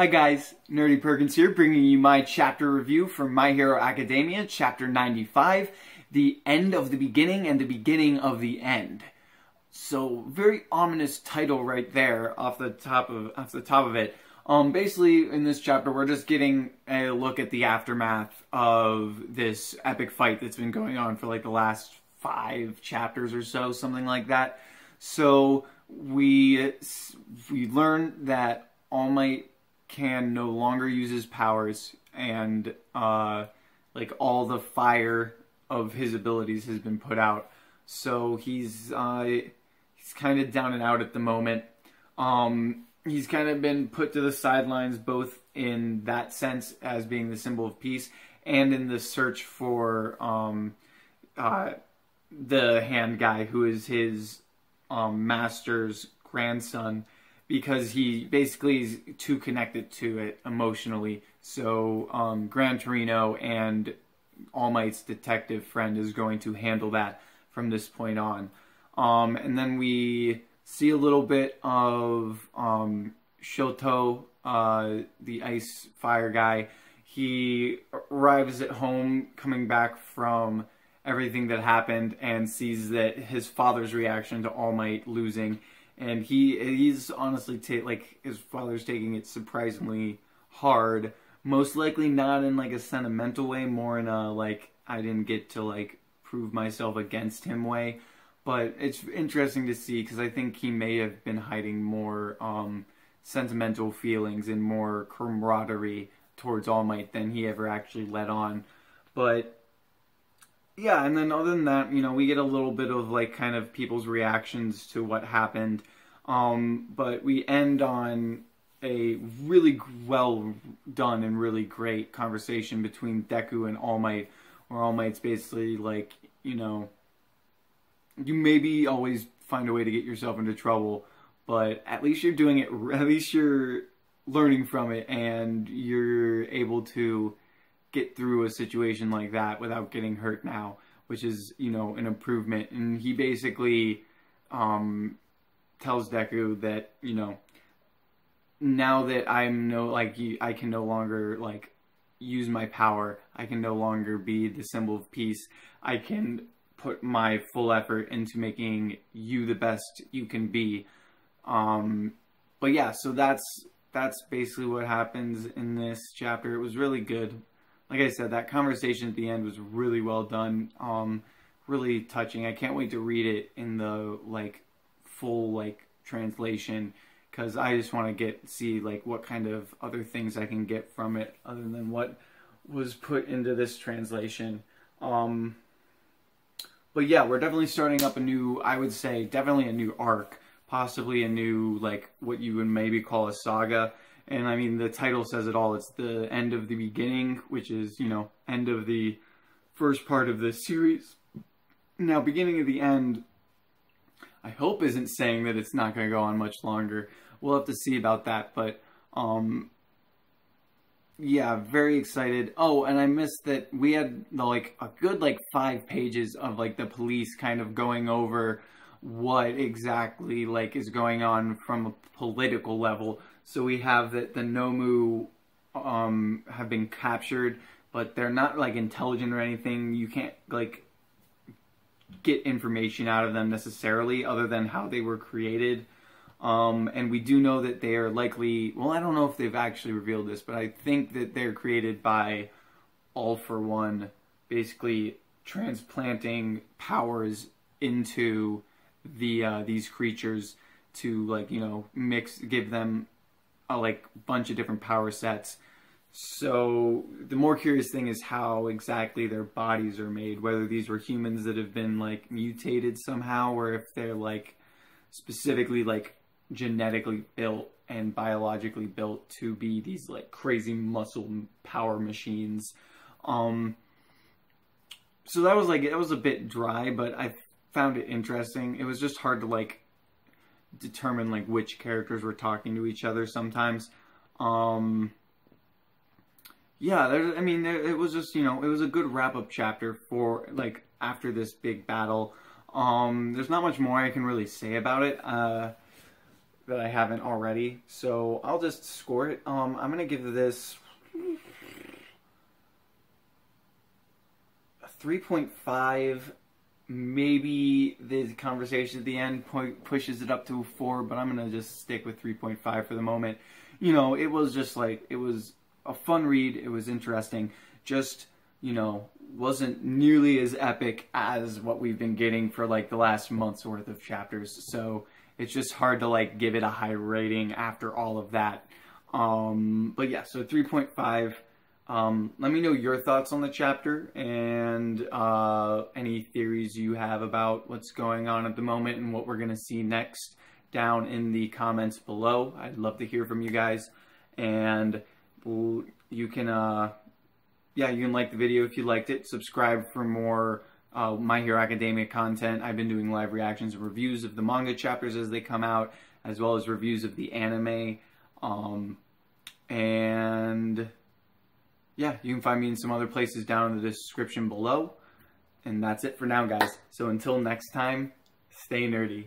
Hi guys, Nerdy Perkins here, bringing you my chapter review for My Hero Academia, chapter 95, The End of the Beginning and the Beginning of the End. So, very ominous title right there off the top of it. Basically, in this chapter, we're just getting a look at the aftermath of this epic fight that's been going on for like the last 5 chapters or so, something like that. So, we learn that All Might can no longer use his powers, and like all the fire of his abilities has been put out. So he's kind of down and out at the moment. He's kind of been put to the sidelines, both in that sense as being the symbol of peace, and in the search for the hand guy, who is his master's grandson, because he basically is too connected to it emotionally. So Gran Torino and All Might's detective friend is going to handle that from this point on. And then we see a little bit of Shoto, the ice fire guy. He arrives at home coming back from everything that happened and sees that his father's reaction to All Might losing. And he's honestly, his father's taking it surprisingly hard. Most likely not in, like, a sentimental way, more in a, like, I didn't get to, like, prove myself against him way. But it's interesting to see, because I think he may have been hiding more sentimental feelings and more camaraderie towards All Might than he ever actually let on. But yeah, and then other than that, you know, we get a little bit of, like, kind of people's reactions to what happened. But we end on a really well done and really great conversation between Deku and All Might, where All Might's basically like, you know, you maybe always find a way to get yourself into trouble, but at least you're doing it, at least you're learning from it, and you're able to get through a situation like that without getting hurt now, which is, you know, an improvement. And he basically tells Deku that, you know, now that I can no longer, like, use my power, I can no longer be the symbol of peace, I can put my full effort into making you the best you can be. But yeah, so that's basically what happens in this chapter. It was really good. Like I said, that conversation at the end was really well done, really touching. I can't wait to read it in the, like, full, like, translation, because I just want to see, like, what kind of other things I can get from it other than what was put into this translation. But yeah, we're definitely starting up a new, I would say, definitely a new arc, possibly a new, like, what you would maybe call a saga. And I mean, the title says it all. It's the end of the beginning, which is, you know, end of the first part of the series. Now, beginning of the end, I hope isn't saying that it's not going to go on much longer. We'll have to see about that, but, yeah, very excited. Oh, and I missed that we had, like, a good, like, 5 pages of, like, the police kind of going over what exactly, like, is going on from a political level. So we have that the Nomu have been captured, but they're not, like, intelligent or anything. You can't, like, get information out of them necessarily other than how they were created. And we do know that they are likely, well, I don't know if they've actually revealed this, but I think that they're created by All For One, basically transplanting powers into these creatures to, like, you know, give them a, like, bunch of different power sets. So the more curious thing is how exactly their bodies are made, whether these were humans that have been, like, mutated somehow, or if they're, like, specifically, like, genetically built and biologically built to be these, like, crazy muscle power machines. So that was, like, it was a bit dry, but I found it interesting. It was just hard to, like, determine, like, which characters were talking to each other sometimes. Yeah, I mean, it was just, you know, it was a good wrap-up chapter for, like, after this big battle. There's not much more I can really say about it. that I haven't already. So I'll just score it. I'm gonna give this a 3.5. Maybe the conversation at the end pushes it up to a 4, but I'm gonna just stick with 3.5 for the moment. You know, it was just like, it was a fun read. It was interesting. Just, you know, wasn't nearly as epic as what we've been getting for like the last month's worth of chapters. So it's just hard to like give it a high rating after all of that. But yeah, so 3.5. Let me know your thoughts on the chapter and any theories you have about what's going on at the moment and what we're going to see next down in the comments below. I'd love to hear from you guys. And you can, you can like the video if you liked it. Subscribe for more My Hero Academia content. I've been doing live reactions and reviews of the manga chapters as they come out, as well as reviews of the anime. And yeah, you can find me in some other places down in the description below. And that's it for now, guys. So until next time, stay nerdy.